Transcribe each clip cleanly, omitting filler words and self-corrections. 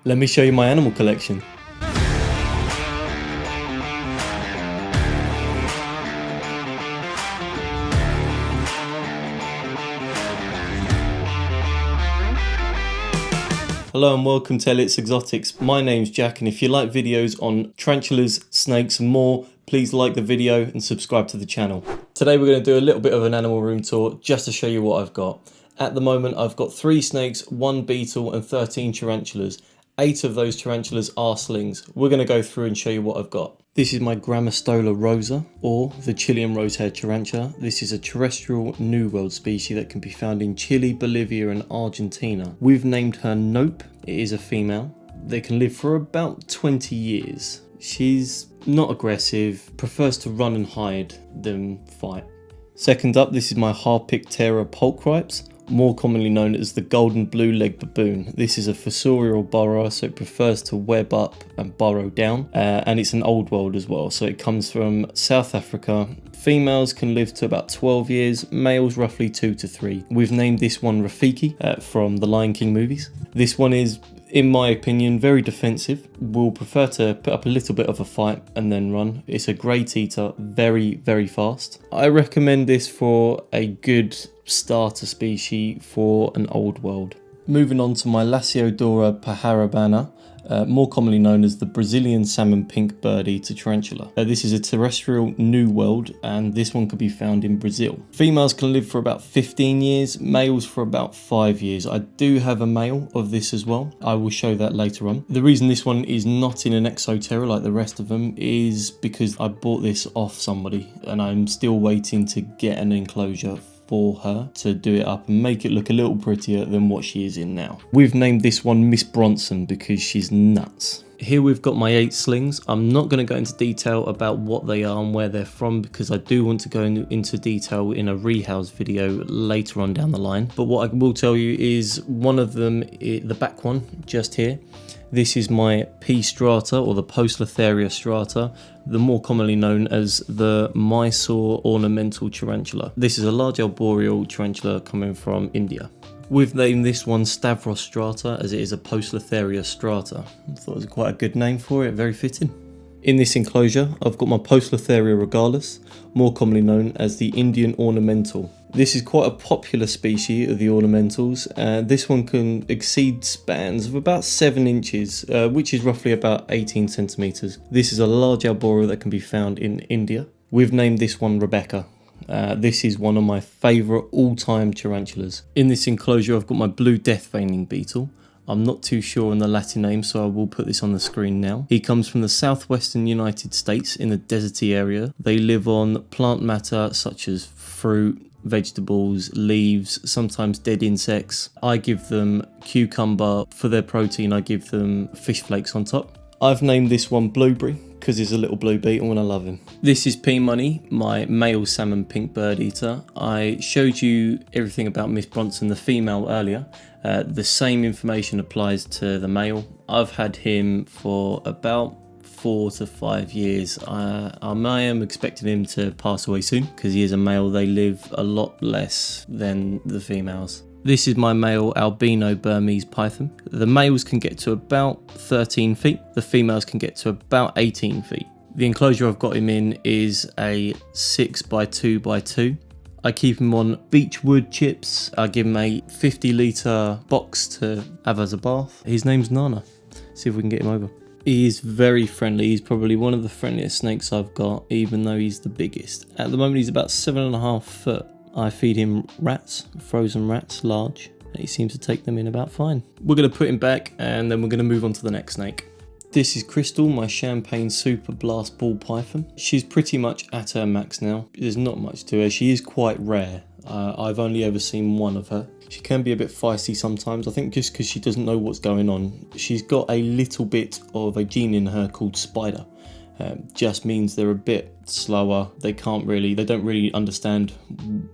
Let me show you my animal collection. Hello and welcome to Elliotts Exotics. My name's Jack, and if you like videos on tarantulas, snakes and more, please like the video and subscribe to the channel. Today we're going to do a little bit of an animal room tour just to show you what I've got. At the moment I've got 3 snakes, 1 beetle and 13 tarantulas. 8 of those tarantulas are slings. We're going to go through and show you what I've got. This is my Grammostola rosa, or the Chilean rose-haired tarantula. This is a terrestrial New World species that can be found in Chile, Bolivia and Argentina. We've named her Nope. It is a female. They can live for about 20 years. She's not aggressive, prefers to run and hide than fight. Second up, this is my Harpictera pulchrips, more commonly known as the golden blue-legged baboon. This is a fossorial burrower, so it prefers to web up and burrow down, and it's an old world as well, so it comes from South Africa. Females can live to about 12 years, males roughly 2 to 3. We've named this one Rafiki from the Lion King movies. This one is, in my opinion, very defensive. Will prefer to put up a little bit of a fight and then run. It's a great eater, very, very fast. I recommend this for a good starter species for an old world. Moving on to my Lasiodora pajarabana, more commonly known as the Brazilian salmon pink bird-eater tarantula. This is a terrestrial New World, and this one can be found in Brazil. Females can live for about 15 years, males for about 5 years. I do have a male of this as well. I will show that later on. The reason this one is not in an exoterra like the rest of them is because I bought this off somebody and I'm still waiting to get an enclosure for her to do it up and make it look a little prettier than what she is in now. We've named this one Miss Bronson because she's nuts. Here we've got my 8 slings. I'm not going to go into detail about what they are and where they're from because I do want to go into detail in a rehouse video later on down the line. But what I will tell you is one of them, the back one just here, this is my P strata, or the Poecilotheria strata, the more commonly known as the Mysore ornamental tarantula. This is a large arboreal tarantula coming from India. We've named this one Stavros strata as it is a Poecilotheria strata. I thought it was quite a good name for it, very fitting. In this enclosure, I've got my Poecilotheria regalis, more commonly known as the Indian ornamental. This is quite a popular species of the ornamentals. This one can exceed spans of about 7 inches, which is roughly about 18 centimeters. This is a large arboreal that can be found in India. We've named this one Rebecca. This is one of my favourite all-time tarantulas. In this enclosure, I've got my blue death veining beetle. I'm not too sure on the Latin name, so I will put this on the screen now. He comes from the southwestern United States in the deserty area. They live on plant matter such as fruit, vegetables, leaves, sometimes dead insects. I give them cucumber. For their protein, I give them fish flakes on top. I've named this one Blueberry because he's a little blue beetle and I love him. This is P Money, my male salmon pink bird eater. I showed you everything about Miss Bronson, the female, earlier. The same information applies to the male. I've had him for about 4 to 5 years. I am expecting him to pass away soon because he is a male. They live a lot less than the females. This is my male albino Burmese python. The males can get to about 13 feet. The females can get to about 18 feet. The enclosure I've got him in is a 6x2x2. I keep him on beech wood chips. I give him a 50-litre box to have as a bath. His name's Nana. See if we can get him over. He is very friendly. He's probably one of the friendliest snakes I've got, even though he's the biggest. At the moment, he's about 7.5 foot. I feed him rats, frozen rats, large. He seems to take them in about fine. We're going to put him back and then we're going to move on to the next snake. This is Crystal, my Champagne Super Blast Ball Python. She's pretty much at her max now. There's not much to her. She is quite rare. I've only ever seen one of her. She can be a bit feisty sometimes, I think just because she doesn't know what's going on. She's got a little bit of a gene in her called spider. Just means they're a bit slower. They don't really understand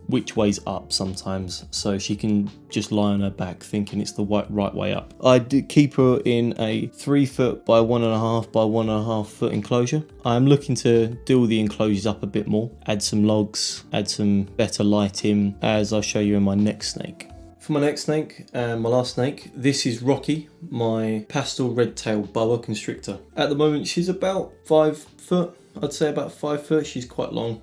which way's up sometimes, so she can just lie on her back thinking it's the right way up. I did keep her in a 3 foot by 1.5 by 1.5 foot enclosure. I'm looking to do the enclosures up a bit more, add some logs, add some better lighting, as I'll show you in my next snake. For my next snake and my last snake, this is Rocky, my pastel red-tailed boa constrictor. At the moment she's about 5 foot, I'd say about 5 foot. She's quite long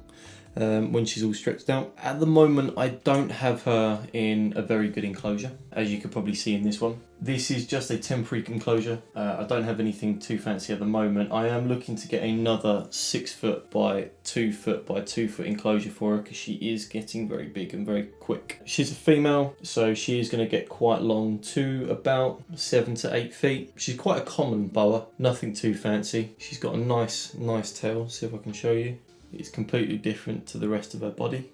when she's all stretched out. At the moment I don't have her in a very good enclosure, as you could probably see in this one. This is just a temporary enclosure. I don't have anything too fancy at the moment. I am looking to get another 6 foot by 2 foot by 2 foot enclosure for her, because she is getting very big and very quick. She's a female, so she is going to get quite long, to about 7 to 8 feet. She's quite a common boa, nothing too fancy. She's got a nice tail. See if I can show you. It's completely different to the rest of her body,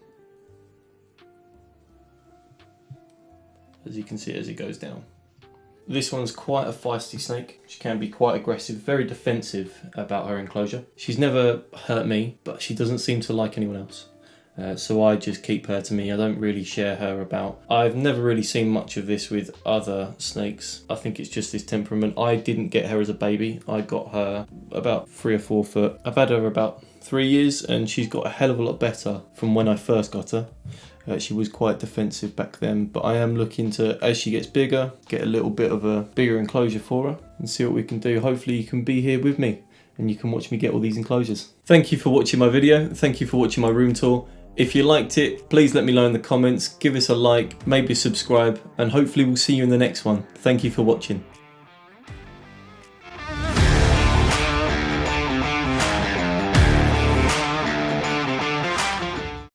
as you can see as it goes down. This one's quite a feisty snake. She can be quite aggressive, very defensive about her enclosure. She's never hurt me, but she doesn't seem to like anyone else. So I just keep her to me. I don't really share her about. I've never really seen much of this with other snakes. I think it's just this temperament. I didn't get her as a baby. I got her about 3 or 4 foot. I've had her about 3 years and she's got a hell of a lot better from when I first got her. She was quite defensive back then, but I am looking to, as she gets bigger, get a little bit of a bigger enclosure for her and see what we can do. Hopefully you can be here with me and you can watch me get all these enclosures. Thank you for watching my video. Thank you for watching my room tour. If you liked it, please let me know in the comments, give us a like, maybe subscribe, and hopefully we'll see you in the next one. Thank you for watching.